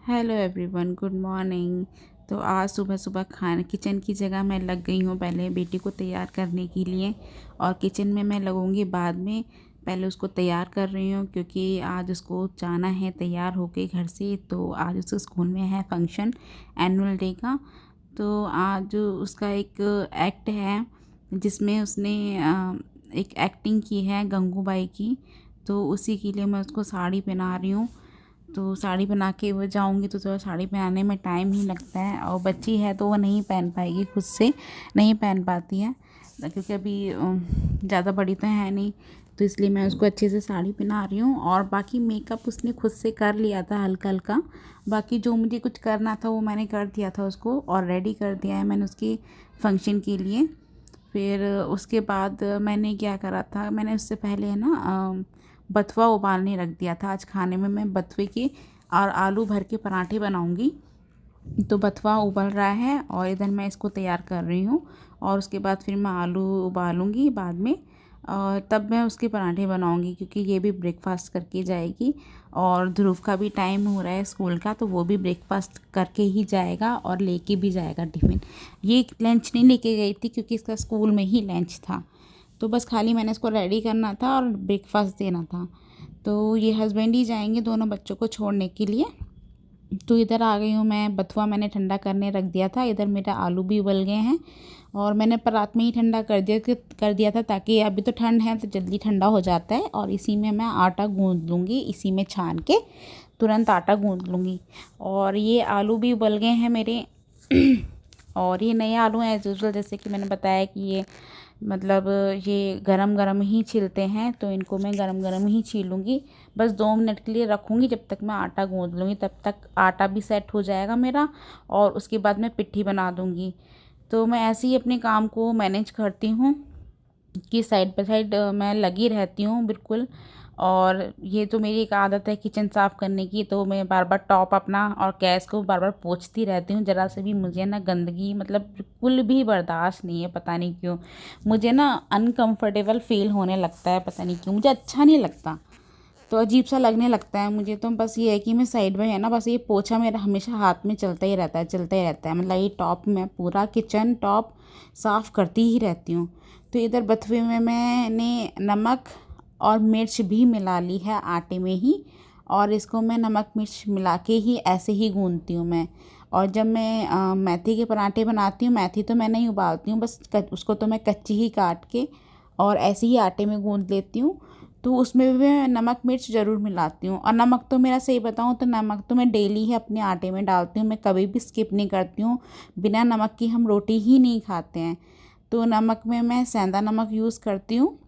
Hello everyone, good morning. तो आज सुबह सुबह खाना किचन की जगह मैं लग गई हूँ पहले बेटी को तैयार करने के लिए, और किचन में मैं लगूँगी बाद में। पहले उसको तैयार कर रही हूँ क्योंकि आज उसको जाना है तैयार होके घर से। तो आज उसके स्कूल में है फंक्शन एनुअल डे का। तो आज उसका एक एक्ट है जिसमें उसने एक एक्टिंग की है गंगूबाई की। तो उसी के लिए मैं उसको साड़ी पहना रही हूँ। तो साड़ी पहना के वो जाऊँगी तो थोड़ा साड़ी पहनाने में टाइम ही लगता है, और बच्ची है तो वो नहीं पहन पाएगी, खुद से नहीं पहन पाती है क्योंकि अभी ज़्यादा बड़ी तो है नहीं। तो इसलिए मैं उसको अच्छे से साड़ी पहना रही हूँ। और बाकी मेकअप उसने खुद से कर लिया था हल्का हल्का। बाकी जो मुझे कुछ करना था वो मैंने कर दिया था उसको, और रेडी कर दिया है मैंने उसके फंक्शन के लिए। फिर उसके बाद मैंने क्या करा था, मैंने उससे पहले है ना बथुआ उबालने रख दिया था। आज खाने में मैं बथुए के और आलू भर के पराठे बनाऊंगी। तो बथुआ उबल रहा है और इधर मैं इसको तैयार कर रही हूँ। और उसके बाद फिर मैं आलू उबालूंगी बाद में, और तब मैं उसके पराठे बनाऊंगी क्योंकि ये भी ब्रेकफास्ट करके जाएगी। और ध्रुव का भी टाइम हो रहा है स्कूल का, तो वो भी ब्रेकफास्ट करके ही जाएगा और लेके भी जाएगा टिफ़िन। ये लंच नहीं लेके गई थी क्योंकि इसका स्कूल में ही लंच था। तो बस खाली मैंने इसको रेडी करना था और ब्रेकफास्ट देना था। तो ये हस्बैंड ही जाएंगे दोनों बच्चों को छोड़ने के लिए। तो इधर आ गई हूँ मैं। बथुआ मैंने ठंडा करने रख दिया था। इधर मेरा आलू भी उबल गए हैं, और मैंने रात में ही ठंडा कर दिया था ताकि अभी तो ठंड है तो जल्दी ठंडा हो जाता है। और इसी में मैं आटा गूँध लूँगी, इसी में छान के तुरंत आटा गूँध लूँगी। और ये आलू भी उबल गए हैं मेरे। और ये नए आलू हैं एज यूजुअल, जैसे कि मैंने बताया कि ये मतलब ये गरम गरम ही छिलते हैं, तो इनको मैं गरम गरम ही छीलूँगी। बस 2 मिनट के लिए रखूँगी जब तक मैं आटा गूँध लूँगी, तब तक आटा भी सेट हो जाएगा मेरा। और उसके बाद मैं पिट्ठी बना दूँगी। तो मैं ऐसे ही अपने काम को मैनेज करती हूँ कि साइड बाय साइड मैं लगी रहती हूँ बिल्कुल। और ये तो मेरी एक आदत है किचन साफ़ करने की, तो मैं बार बार टॉप अपना और गैस को बार बार पोंछती रहती हूँ। ज़रा से भी मुझे ना गंदगी मतलब बिल्कुल भी बर्दाश्त नहीं है, पता नहीं क्यों। मुझे ना अनकंफर्टेबल फील होने लगता है, पता नहीं क्यों, मुझे अच्छा नहीं लगता। तो अजीब सा लगने लगता है मुझे। तो बस ये है कि मैं साइड में है ना, बस ये पोछा मेरा हमेशा हाथ में चलता ही रहता है, चलता ही रहता है। मतलब ये टॉप में पूरा किचन टॉप साफ़ करती ही रहती हूँ। तो इधर बथुए में मैंने नमक और मिर्च भी मिला ली है आटे में ही, और इसको मैं नमक मिर्च मिला के ही ऐसे ही गूँथती हूँ मैं। और जब मैं मेथी के पराठे बनाती हूँ, मेथी तो मैं नहीं उबालती हूँ, बस उसको तो मैं कच्ची ही काट के और ऐसे ही आटे में गूँथ लेती हूँ। तो उसमें भी मैं नमक मिर्च ज़रूर मिलाती हूँ। और नमक तो मेरा सही बताऊँ तो नमक तो मैं डेली ही अपने आटे में डालती हूँ, मैं कभी भी स्किप नहीं करती हूँ। बिना नमक की हम रोटी ही नहीं खाते हैं। तो नमक में मैं सेंधा नमक यूज़ करती हूँ,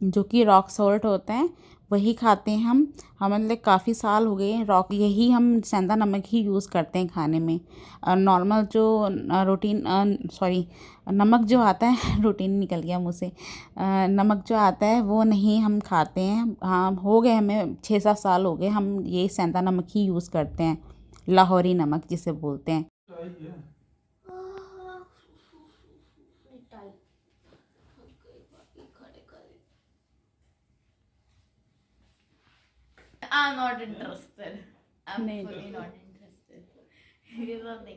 जो कि रॉक सॉल्ट होता है, वही खाते हैं हम मतलब काफ़ी साल हो गए रॉक, यही हम सेंधा नमक ही यूज़ करते हैं खाने में। नॉर्मल जो रूटीन सॉरी नमक जो आता है रूटीन निकल गया मुँह से, नमक जो आता है वो नहीं हम खाते हैं। हाँ, हो गए हमें 6-7 साल हो गए हम ये सेंधा नमक ही यूज़ करते हैं, लाहौरी नमक जिसे बोलते हैं। I'm not interested. I'm नहीं। fully not interested. ये सब नहीं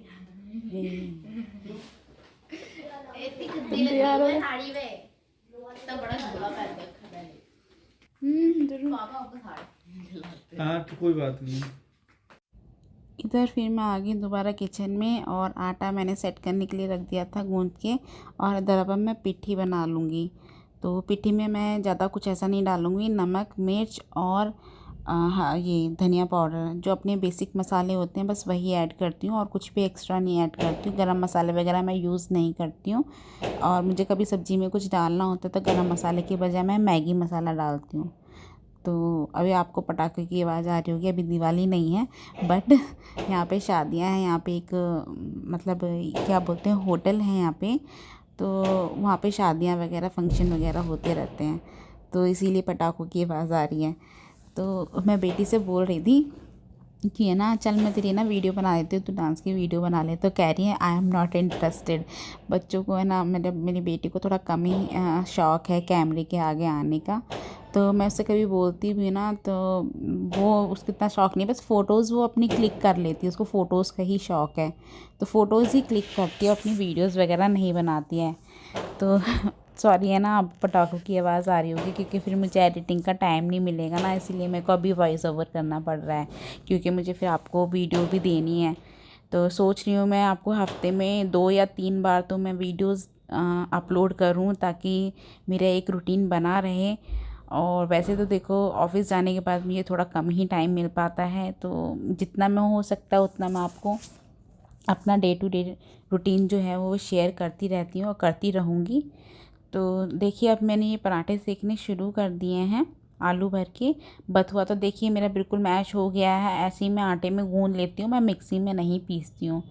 इतनी गंदी लगी है साड़ी में। इतना बड़ा झोला पहन के रखा मैंने। जरूर। पापा आपको साड़ी दिलाते हैं। हाँ तो कोई बात नहीं। इधर फिर मैं आ गई दोबारा किचन में, और आटा मैंने सेट करने के लिए रख दिया था गूंथ के। और इधर अब मैं पिट्ठी बना लूँगी। तो पिट्ठी में मैं ज़्यादा कुछ ऐसा नहीं डालूँगी, नमक मिर्च और हाँ ये धनिया पाउडर, जो अपने बेसिक मसाले होते हैं बस वही ऐड करती हूँ, और कुछ भी एक्स्ट्रा नहीं ऐड करती हूँ। गरम मसाले वगैरह मैं यूज़ नहीं करती हूँ। और मुझे कभी सब्ज़ी में कुछ डालना होता है तो गरम मसाले के बजाय मैं मैगी मसाला डालती हूँ। तो अभी आपको पटाखे की आवाज़ आ रही होगी, अभी दिवाली नहीं है, बट यहाँ पे शादियाँ हैं। यहाँ पे एक मतलब क्या बोलते हैं होटल है यहाँ पे, तो वहाँ पे शादियाँ वगैरह फंक्शन वगैरह होते रहते हैं, तो इसीलिए पटाखों की आवाज़ आ रही है। तो मैं बेटी से बोल रही थी कि है ना चल मैं तेरी ना वीडियो बना देती हूँ, तो डांस की वीडियो बना ले। तो कह रही है आई एम नॉट इंटरेस्टेड। बच्चों को है ना मेरी बेटी को थोड़ा कम ही शौक़ है कैमरे के आगे आने का। तो मैं उससे कभी बोलती भी ना तो वो उसको इतना शौक़ नहीं, बस फ़ोटोज़ वो अपनी क्लिक कर लेती है, उसको फ़ोटोज़ का ही शौक़ है, तो फ़ोटोज़ ही क्लिक करती है, अपनी वीडियोज़ वगैरह नहीं बनाती है। तो सॉरी है ना, अब पटाखों की आवाज़ आ रही होगी क्योंकि फिर मुझे एडिटिंग का टाइम नहीं मिलेगा ना, इसीलिए मेरे को अभी वॉइस ओवर करना पड़ रहा है, क्योंकि मुझे फिर आपको वीडियो भी देनी है। तो सोच रही हूँ मैं आपको हफ्ते में 2 या 3 बार तो मैं वीडियोज़ अपलोड करूँ, ताकि मेरा एक रूटीन बना रहे। और वैसे तो देखो ऑफ़िस जाने के बाद मुझे थोड़ा कम ही टाइम मिल पाता है, तो जितना मैं हो सकता है उतना मैं आपको अपना डे टू डे रूटीन जो है वो शेयर करती रहती हूँ और करती रहूँगी। तो देखिए अब मैंने ये पराठे सेकने शुरू कर दिए हैं आलू भर के। बथुआ तो देखिए मेरा बिल्कुल मैश हो गया है, ऐसे ही मैं आटे में गूँध लेती हूँ, मैं मिक्सी में नहीं पीसती हूँ।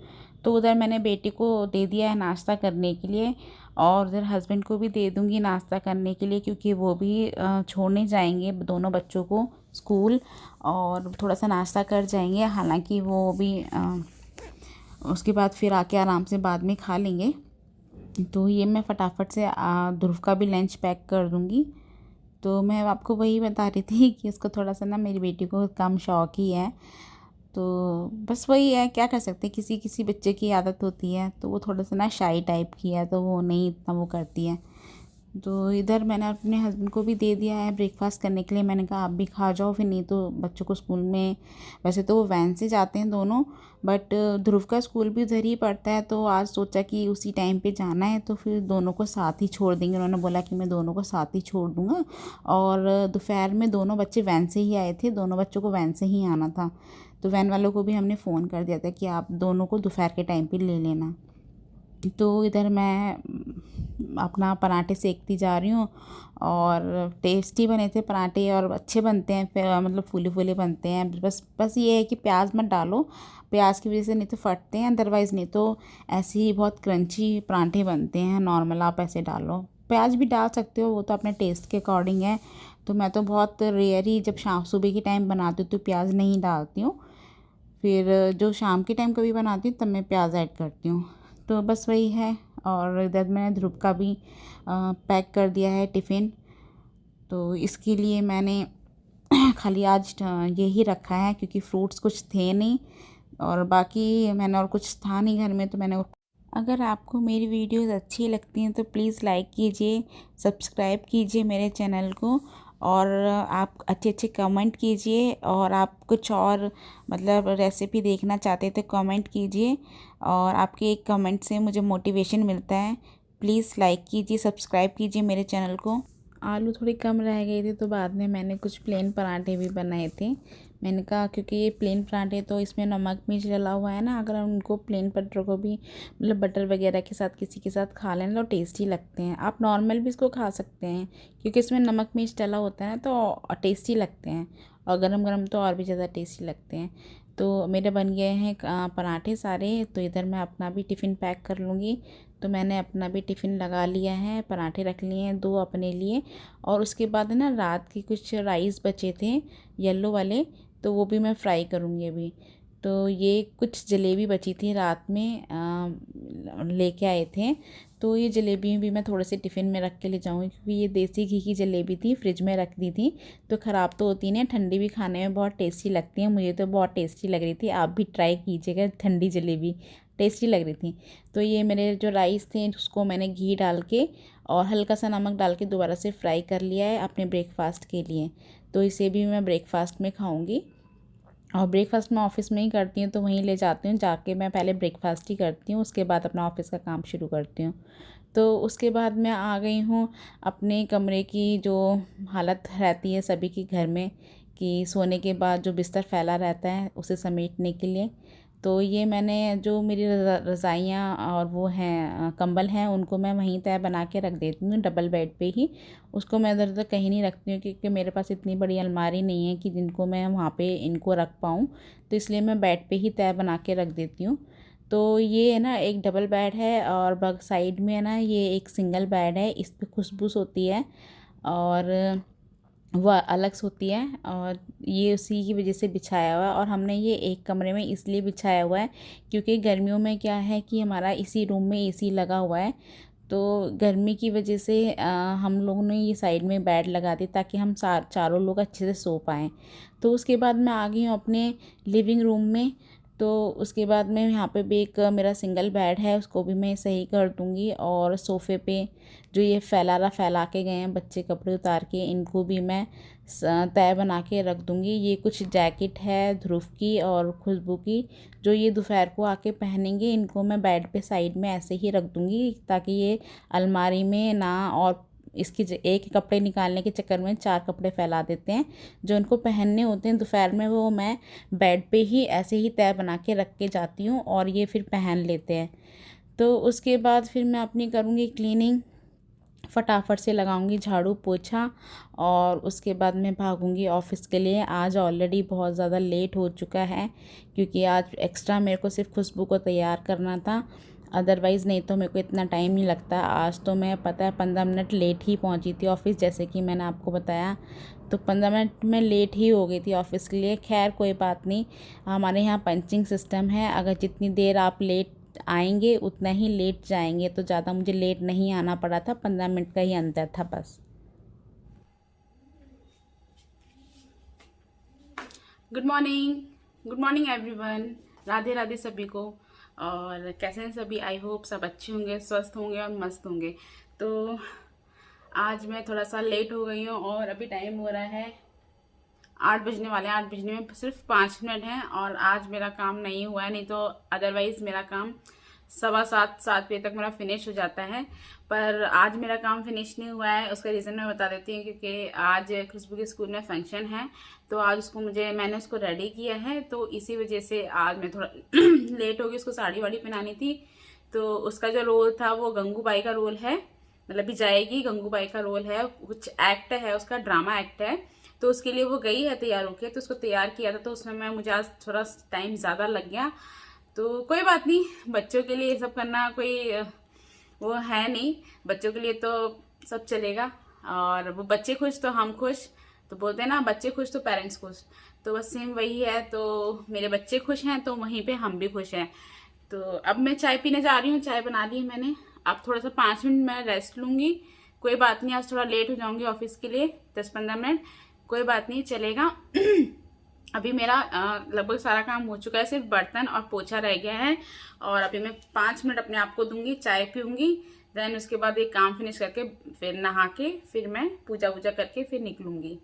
तो उधर मैंने बेटे को दे दिया है नाश्ता करने के लिए, और उधर हस्बैंड को भी दे दूँगी नाश्ता करने के लिए, क्योंकि वो भी छोड़ने जाएंगे दोनों बच्चों को स्कूल, और थोड़ा सा नाश्ता कर जाएंगे। हालांकि वो भी उसके बाद फिर आके आराम से बाद में खा लेंगे। तो ये मैं फटाफट से ध्रुव का भी लंच पैक कर दूँगी। तो मैं आपको वही बता रही थी कि उसको थोड़ा सा ना, मेरी बेटी को कम शौक़ ही है, तो बस वही है, क्या कर सकते हैं, किसी किसी बच्चे की आदत होती है। तो वो थोड़ा सा ना शाई टाइप की है, तो वो नहीं इतना वो करती है। तो इधर मैंने अपने हस्बैंड को भी दे दिया है ब्रेकफास्ट करने के लिए, मैंने कहा आप भी खा जाओ, फिर नहीं तो बच्चों को स्कूल में, वैसे तो वो वैन से जाते हैं दोनों, बट ध्रुव का स्कूल भी उधर ही पड़ता है, तो आज सोचा कि उसी टाइम पे जाना है, तो फिर दोनों को साथ ही छोड़ देंगे। उन्होंने बोला कि मैं दोनों को साथ ही छोड़ दूँगा, और दोपहर में दोनों बच्चे वैन से ही आए थे, दोनों बच्चों को वैन से ही आना था, तो वैन वालों को भी हमने फ़ोन कर दिया था कि आप दोनों को दोपहर के टाइम पर ले लेना। तो इधर मैं अपना पराठे सेकती जा रही हूँ, और टेस्टी बने थे पराठे, और अच्छे बनते हैं, फिर मतलब फूले फूले बनते हैं। बस ये है कि प्याज मत डालो, प्याज की वजह से नहीं तो फटते हैं, अदरवाइज़ नहीं तो ऐसे ही बहुत क्रंची पराठे बनते हैं। नॉर्मल आप ऐसे डालो, प्याज भी डाल सकते हो, वो तो अपने टेस्ट के अकॉर्डिंग है। तो मैं तो बहुत रेयर ही जब शाम सुबह के टाइम बनाती हूँ तो प्याज नहीं डालती हूँ, फिर जो शाम के टाइम कभी बनाती हूँ तब मैं प्याज ऐड करती हूँ। तो बस वही है। और इधर मैंने ध्रुव का भी पैक कर दिया है टिफ़िन, तो इसके लिए मैंने खाली आज यही रखा है, क्योंकि फ्रूट्स कुछ थे नहीं, और बाकी मैंने और कुछ था नहीं घर में, तो मैंने। अगर आपको मेरी वीडियोस अच्छी लगती हैं तो प्लीज़ लाइक कीजिए, सब्सक्राइब कीजिए मेरे चैनल को, और आप अच्छे अच्छे कमेंट कीजिए, और आप कुछ और मतलब रेसिपी देखना चाहते हैं तो कमेंट कीजिए, और आपके एक कमेंट से मुझे मोटिवेशन मिलता है। प्लीज़ लाइक कीजिए, सब्सक्राइब कीजिए मेरे चैनल को। आलू थोड़ी कम रह गई थी, तो बाद में मैंने कुछ प्लेन पराठे भी बनाए थे। मैंने कहा क्योंकि ये प्लेन पराठे तो इसमें नमक मिर्च डला हुआ है ना, अगर हम उनको प्लेन बटर को भी मतलब बटर वगैरह के साथ किसी के साथ खा लें तो टेस्टी लगते हैं। आप नॉर्मल भी इसको खा सकते हैं, क्योंकि इसमें नमक मिर्च डला होता है ना, तो टेस्टी लगते हैं, और गरम गरम तो और भी ज़्यादा टेस्टी लगते हैं। तो मेरे बन गए हैं पराठे सारे, तो इधर मैं अपना भी टिफ़िन पैक कर लूँगी। तो मैंने अपना भी टिफ़िन लगा लिया है, पराठे रख लिए हैं 2 अपने लिए, और उसके बाद ना रात की कुछ राइस बचे थे येलो वाले, तो वो भी मैं फ्राई करूँगी अभी। तो ये कुछ जलेबी बची थी रात में लेके आए थे, तो ये जलेबी भी मैं थोड़े से टिफ़िन में रख के ले जाऊँगी, क्योंकि ये देसी घी की जलेबी थी, फ्रिज में रख दी थी तो ख़राब तो होती नहीं, ठंडी भी खाने में बहुत टेस्टी लगती है। मुझे तो बहुत टेस्टी लग रही थी, आप भी ट्राई कीजिएगा, ठंडी जलेबी टेस्टी लग रही थी। तो ये मेरे जो राइस थे उसको मैंने घी डाल के और हल्का सा नमक डाल के दोबारा से फ्राई कर लिया है अपने ब्रेकफास्ट के लिए। तो इसे भी मैं ब्रेकफास्ट में खाऊंगी, और ब्रेकफास्ट मैं ऑफ़िस में ही करती हूँ, तो वहीं ले जाती हूँ, जाके मैं पहले ब्रेकफास्ट ही करती हूँ, उसके बाद अपना ऑफ़िस का काम शुरू करती हूँ। तो उसके बाद मैं आ गई हूँ अपने कमरे की, जो हालत रहती है सभी की घर में कि सोने के बाद जो बिस्तर फैला रहता है उसे समेटने के लिए। तो ये मैंने जो मेरी रज़ाइयाँ और वो हैं कंबल हैं, उनको मैं वहीं तय बना के रख देती हूँ डबल बेड पे ही। उसको मैं इधर उधर कहीं नहीं रखती हूँ, क्योंकि मेरे पास इतनी बड़ी अलमारी नहीं है कि जिनको मैं वहाँ पे इनको रख पाऊँ, तो इसलिए मैं बेड पे ही तय बना के रख देती हूँ। तो ये है ना एक डबल बेड है, और बग साइड में है ना ये एक सिंगल बेड है, इस पर खुशबू होती है और वह अलग से होती है, और ये उसी की वजह से बिछाया हुआ है। और हमने ये एक कमरे में इसलिए बिछाया हुआ है क्योंकि गर्मियों में क्या है कि हमारा इसी रूम में एसी लगा हुआ है, तो गर्मी की वजह से हम लोगों ने ये साइड में बेड लगा दी ताकि हम चारों लोग अच्छे से सो पाएँ। तो उसके बाद मैं आ गई हूँ अपने लिविंग रूम में। तो उसके बाद में यहाँ पे भी एक मेरा सिंगल बेड है, उसको भी मैं सही कर दूँगी। और सोफ़े पे जो ये फैला के गए हैं बच्चे कपड़े उतार के, इनको भी मैं तय बना के रख दूँगी। ये कुछ जैकेट है ध्रुव की और खुशबू की, जो ये दोपहर को आके पहनेंगे। इनको मैं बेड पे साइड में ऐसे ही रख दूँगी ताकि ये अलमारी में ना, और इसकी एक कपड़े निकालने के चक्कर में 4 कपड़े फैला देते हैं। जो इनको पहनने होते हैं दोपहर में, वो मैं बेड पे ही ऐसे ही तय बना के रख के जाती हूँ और ये फिर पहन लेते हैं। तो उसके बाद फिर मैं अपनी करूँगी क्लीनिंग, फटाफट से लगाऊंगी झाड़ू पोछा, और उसके बाद मैं भागूंगी ऑफ़िस के लिए। आज ऑलरेडी बहुत ज़्यादा लेट हो चुका है क्योंकि आज एक्स्ट्रा मेरे को सिर्फ खुशबू को तैयार करना था, अदरवाइज़ नहीं तो मेरे को इतना टाइम नहीं लगता। आज तो मैं पता है 15 मिनट लेट ही पहुंची थी ऑफ़िस, जैसे कि मैंने आपको बताया। तो 15 मिनट में लेट ही हो गई थी ऑफ़िस के लिए। खैर कोई बात नहीं, हमारे यहाँ पंचिंग सिस्टम है, अगर जितनी देर आप लेट आएंगे उतना ही लेट जाएंगे। तो ज़्यादा मुझे लेट नहीं आना पड़ा था, 15 मिनट का ही अंतर था बस। Good morning, good morning everyone, Radhe Radhe सभी को। और कैसे हैं सभी? आई होप सब अच्छे होंगे, स्वस्थ होंगे और मस्त होंगे। तो आज मैं थोड़ा सा लेट हो गई हूँ और अभी टाइम हो रहा है 8 बजने वाले हैं। 8 बजने में सिर्फ 5 मिनट हैं और आज मेरा काम नहीं हुआ है, नहीं तो अदरवाइज़ मेरा काम 7:15 बजे तक मेरा फिनिश हो जाता है। पर आज मेरा काम फिनिश नहीं हुआ है, उसका रीज़न मैं बता देती हूँ। क्योंकि आज खुशबू के स्कूल में फंक्शन है, तो आज मैंने उसको रेडी किया है, तो इसी वजह से आज मैं थोड़ा लेट हो गई। उसको साड़ी वाड़ी पहनानी थी, तो उसका जो रोल था वो गंगूबाई का रोल है, मतलब भी जाएगी, गंगूबाई का रोल है, कुछ एक्ट है उसका, ड्रामा एक्ट है। तो उसके लिए वो गई है तैयार होके, तो उसको तैयार किया था, तो उसमें मुझे आज थोड़ा टाइम ज़्यादा लग गया। तो कोई बात नहीं, बच्चों के लिए ये सब करना कोई वो है नहीं, बच्चों के लिए तो सब चलेगा। और वो बच्चे खुश तो हम खुश, तो बोलते हैं ना बच्चे खुश तो पेरेंट्स खुश, तो बस सेम वही है। तो मेरे बच्चे खुश हैं तो वहीं पे हम भी खुश हैं। तो अब मैं चाय पीने जा रही हूँ, चाय बना ली है मैंने। अब थोड़ा सा 5 मिनट मैं रेस्ट लूँगी, कोई बात नहीं। आज थोड़ा लेट हो जाऊँगी ऑफिस के लिए 10-15 मिनट, कोई बात नहीं, चलेगा। अभी मेरा लगभग सारा काम हो चुका है, सिर्फ बर्तन और पोछा रह गया है। और अभी मैं 5 मिनट अपने आप को दूंगी, चाय पीऊँगी, देन उसके बाद एक काम फिनिश करके फिर नहा के फिर मैं पूजा वूजा करके फिर निकलूँगी।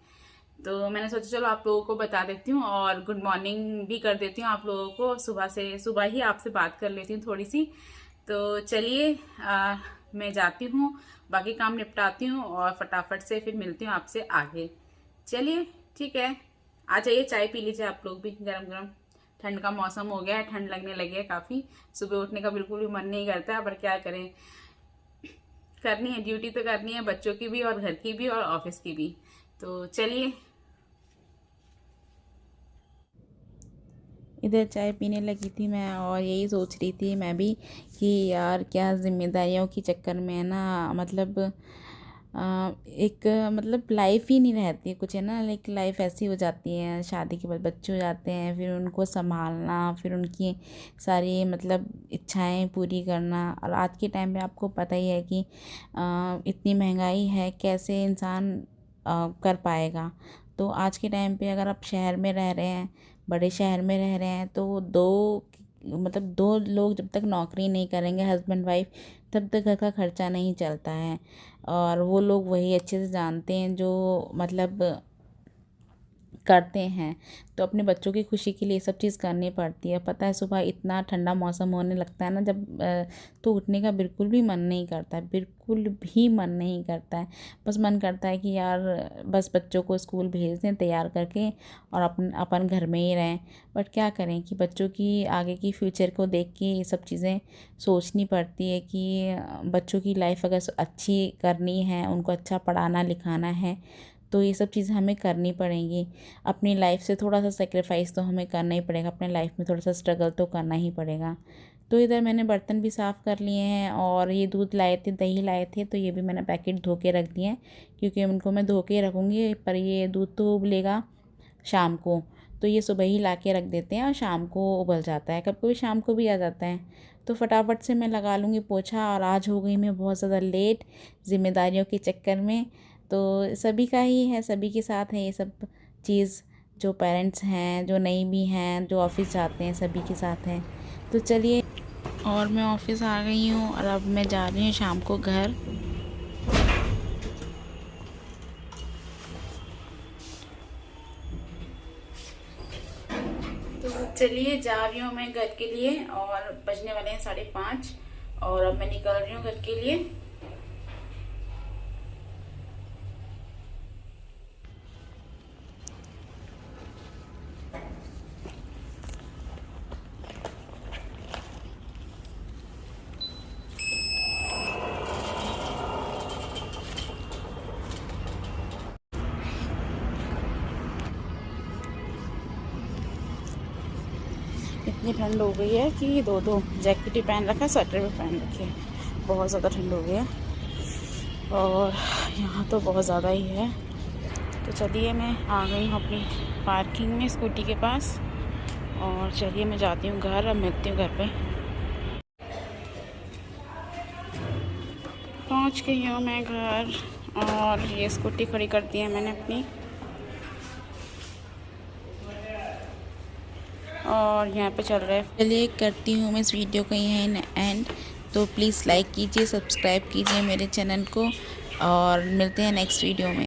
तो मैंने सोचा चलो आप लोगों को बता देती हूँ और गुड मॉर्निंग भी कर देती हूँ आप लोगों को। सुबह ही आपसे बात कर लेती हूँ थोड़ी सी। तो चलिए मैं जाती हूँ, बाकी काम निपटाती हूँ और फटाफट से फिर मिलती हूँ आपसे आगे। चलिए ठीक है, आ जाइए, चाय पी लीजिए आप लोग भी गरम गरम। ठंड का मौसम हो गया है, ठंड लगने लगी है काफ़ी। सुबह उठने का बिल्कुल भी मन नहीं करता है, पर क्या करें, करनी है, ड्यूटी तो करनी है, बच्चों की भी और घर की भी और ऑफिस की भी। तो चलिए। इधर चाय पीने लगी थी मैं और यही सोच रही थी मैं भी कि यार क्या जिम्मेदारियों के चक्कर में ना, मतलब एक मतलब लाइफ ही नहीं रहती कुछ, है ना। लाइक लाइफ ऐसी हो जाती है, शादी के बाद बच्चे हो जाते हैं, फिर उनको संभालना, फिर उनकी सारी मतलब इच्छाएं पूरी करना। और आज के टाइम पे आपको पता ही है कि इतनी महंगाई है, कैसे इंसान कर पाएगा। तो आज के टाइम पे अगर आप शहर में रह रहे हैं, बड़े शहर में रह रहे हैं, तो दो लोग जब तक नौकरी नहीं करेंगे, हस्बैंड वाइफ, तब तक घर का खर्चा नहीं चलता है। और वो लोग वही अच्छे से जानते हैं जो मतलब करते हैं। तो अपने बच्चों की खुशी के लिए सब चीज़ करनी पड़ती है। पता है सुबह इतना ठंडा मौसम होने लगता है ना जब, तो उठने का बिल्कुल भी मन नहीं करता है, बिल्कुल भी मन नहीं करता है। बस मन करता है कि यार बस बच्चों को स्कूल भेज दें तैयार करके और अपन घर में ही रहें। बट क्या करें कि बच्चों की आगे की फ्यूचर को देख के ये सब चीज़ें सोचनी पड़ती है कि बच्चों की लाइफ अगर अच्छी करनी है, उनको अच्छा पढ़ाना लिखाना है, तो ये सब चीज़ें हमें करनी पड़ेंगी। अपनी लाइफ से थोड़ा सा सेक्रीफाइस तो हमें करना ही पड़ेगा, अपने लाइफ में थोड़ा सा स्ट्रगल तो करना ही पड़ेगा। तो इधर मैंने बर्तन भी साफ़ कर लिए हैं और ये दूध लाए थे, दही लाए थे, तो ये भी मैंने पैकेट धो के रख दिए हैं, क्योंकि उनको मैं धो के रखूँगी, पर ये दूध तो उबलेगा शाम को। तो ये सुबह ही ला के रख देते हैं और शाम को उबल जाता है, कभी कभी शाम को भी आ जाता है। तो फटाफट से मैं लगा लूँगी पोछा। और आज हो गई मैं बहुत ज़्यादा लेट ज़िम्मेदारियों के चक्कर में। तो सभी का ही है, सभी के साथ है ये सब चीज़, जो पेरेंट्स हैं, जो नहीं भी हैं, जो ऑफिस जाते हैं, सभी के साथ हैं। तो चलिए, और मैं ऑफिस आ गई हूँ और अब मैं जा रही हूँ शाम को घर। तो चलिए, जा रही हूँ मैं घर के लिए और बजने वाले हैं 5:30 और अब मैं निकल रही हूँ घर के लिए। इतनी ठंड हो गई है कि दो दो जैकेट ही पहन रखा है, स्वेटर भी पहन रखी है, बहुत ज़्यादा ठंड हो गई है और यहाँ तो बहुत ज़्यादा ही है। तो चलिए, मैं आ गई हूँ अपनी पार्किंग में स्कूटी के पास और चलिए मैं जाती हूँ घर। अब मिलती हूँ घर पे। पहुँच गई हूँ मैं घर और ये स्कूटी खड़ी कर दी है मैंने अपनी और यहाँ पे चल रहा है। चलिए करती हूँ मैं इस वीडियो का यहीं एंड। तो प्लीज़ लाइक कीजिए, सब्सक्राइब कीजिए मेरे चैनल को और मिलते हैं नेक्स्ट वीडियो में।